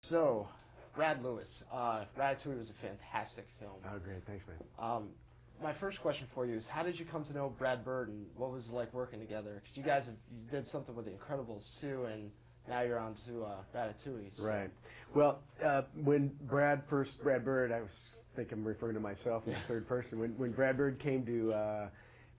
So, Brad Lewis, Ratatouille was a fantastic film. Oh, great. Thanks, man. My first question for you is, how did you come to know Brad Bird, and what was it like working together? Because you did something with The Incredibles too, and now you're on to Ratatouille. So. Right. Well, when Brad Bird, I think I'm referring to myself in the third person. When Brad Bird came to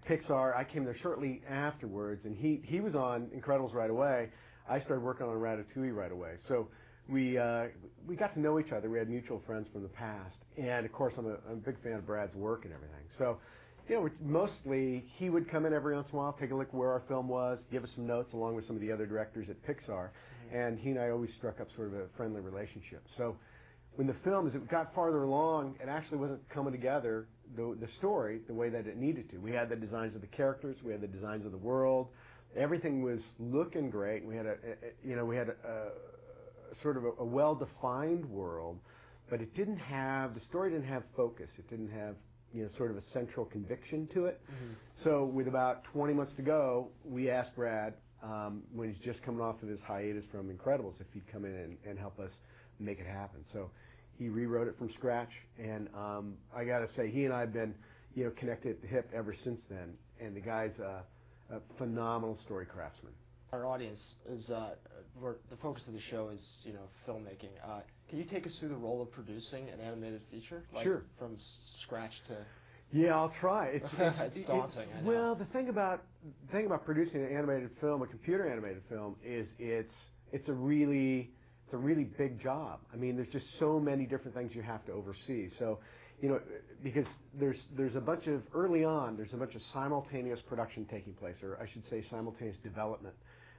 Pixar, I came there shortly afterwards, and he was on Incredibles right away. I started working on Ratatouille right away. So we got to know each other. We had mutual friends from the past, and of course I'm a big fan of Brad's work and everything. So, mostly he would come in every once in a while, take a look where our film was, give us some notes along with some of the other directors at Pixar, and he and I always struck up sort of a friendly relationship. So when the film, as it got farther along, it actually wasn't coming together, the story, the way that it needed to. We had the designs of the characters, we had the designs of the world, everything was looking great. We had a sort of a well-defined world, but the story didn't have focus. It didn't have sort of a central conviction to it. So with about 20 months to go, we asked Brad, when he's just coming off of his hiatus from Incredibles, if he'd come in and help us make it happen. So he rewrote it from scratch, and I got to say, he and I have been connected at the hip ever since then, and the guy's a phenomenal story craftsman. Our audience is the focus of the show is filmmaking. Can you take us through the role of producing an animated feature? Sure. From scratch to. Yeah, I'll try. It's daunting. I know. Well, the thing about producing an animated film, a computer animated film, is it's a really big job. I mean, there's just so many different things you have to oversee. So, because there's a bunch of simultaneous production taking place, or I should say simultaneous development.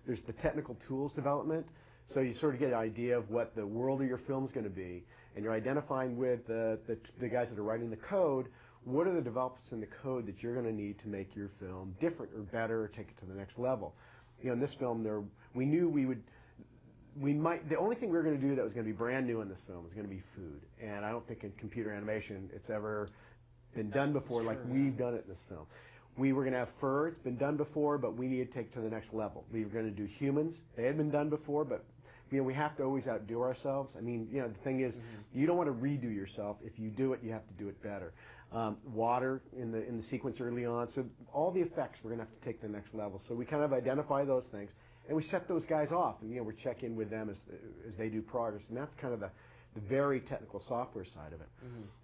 There's the technical tools development, so you sort of get an idea of what the world of your film is going to be, and you're identifying with the guys that are writing the code, what are the developments in the code that you're going to need to make your film different or better or take it to the next level. In this film, we knew the only thing we were going to do that was going to be brand new in this film was going to be food. And I don't think in computer animation it's ever been done before like we've done it in this film. We were going to have fur. It's been done before, but we needed to take it to the next level. We were going to do humans. They had been done before, but we have to always outdo ourselves. I mean, the thing is, you don't want to redo yourself. If you do it, you have to do it better. Water in the sequence early on. So all the effects we're going to have to take to the next level. So we kind of identify those things. And we set those guys off, and we're checking with them as they do progress, and that's kind of the very technical software side of it.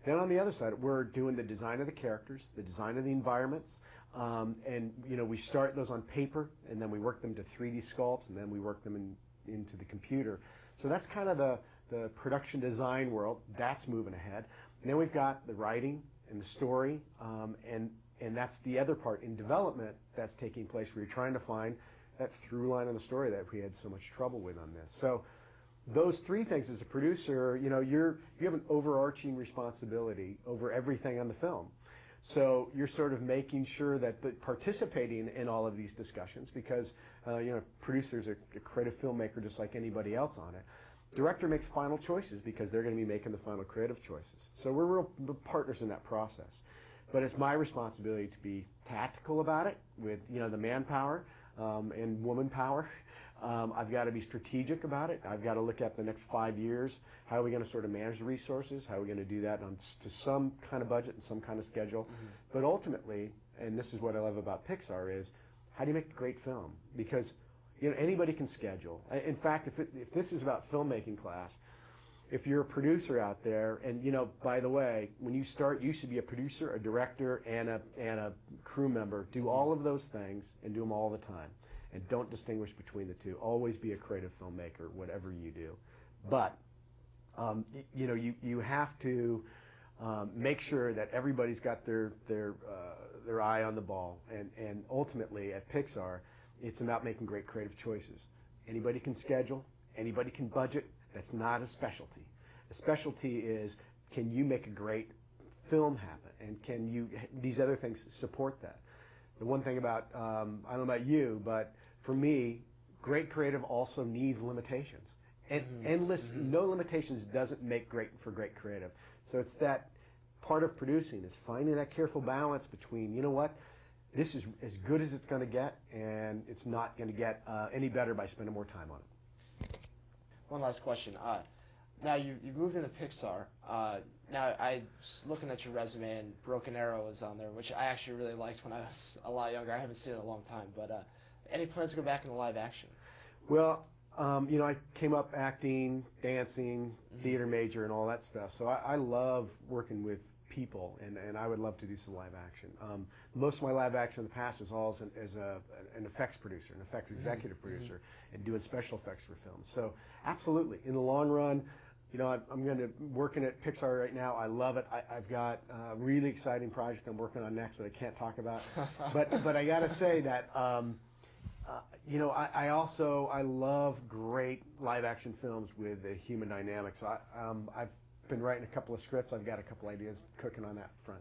Then on the other side, we're doing the design of the characters, the design of the environments, and we start those on paper, and then we work them to 3D sculpts, and then we work them into the computer. So that's kind of the production design world. That's moving ahead. And then we've got the writing and the story, and that's the other part in development that's taking place where you're trying to find that through line in the story that we had so much trouble with on this. So those three things as a producer, you have an overarching responsibility over everything on the film. So you're sort of making sure that participating in all of these discussions, because producer's a creative filmmaker just like anybody else on it. Director makes final choices because they're going to be making the final creative choices. So we're real partners in that process. But it's my responsibility to be tactical about it with the manpower and woman power. I've got to be strategic about it. I've got to look at the next 5 years. How are we going to sort of manage the resources? How are we going to do that to some kind of budget and some kind of schedule? But ultimately, and this is what I love about Pixar, is how do you make a great film? Because anybody can schedule. In fact, if this is about filmmaking class, if you're a producer out there, and by the way, when you start, you should be a producer, a director, and a crew member. Do all of those things and do them all the time, and don't distinguish between the two. Always be a creative filmmaker, whatever you do. But you have to make sure that everybody's got their eye on the ball, and ultimately at Pixar, it's about making great creative choices. Anybody can schedule, anybody can budget. That's not a specialty. A specialty is, can you make a great film happen, and can these other things support that? The one thing about, I don't know about you, but for me, great creative also needs limitations. And no limitations doesn't make great creative. So it's that part of producing is finding that careful balance between, this is as good as it's going to get, and it's not going to get any better by spending more time on it. One last question. now you've moved into Pixar. Now I was looking at your resume, and Broken Arrow is on there, which I actually really liked when I was a lot younger. I haven't seen it in a long time, but any plans to go back into live action? Well, I came up acting, dancing, theater major, and all that stuff. So I love working with people, and I would love to do some live action. Most of my live action in the past was all as an effects producer, an effects executive producer, and doing special effects for films. So absolutely, in the long run, I'm going to working at Pixar right now. I love it. I've got a really exciting project I'm working on next that I can't talk about. but I got to say that I love great live action films with a human dynamic. So I've been writing a couple of scripts. I've got a couple ideas cooking on that front.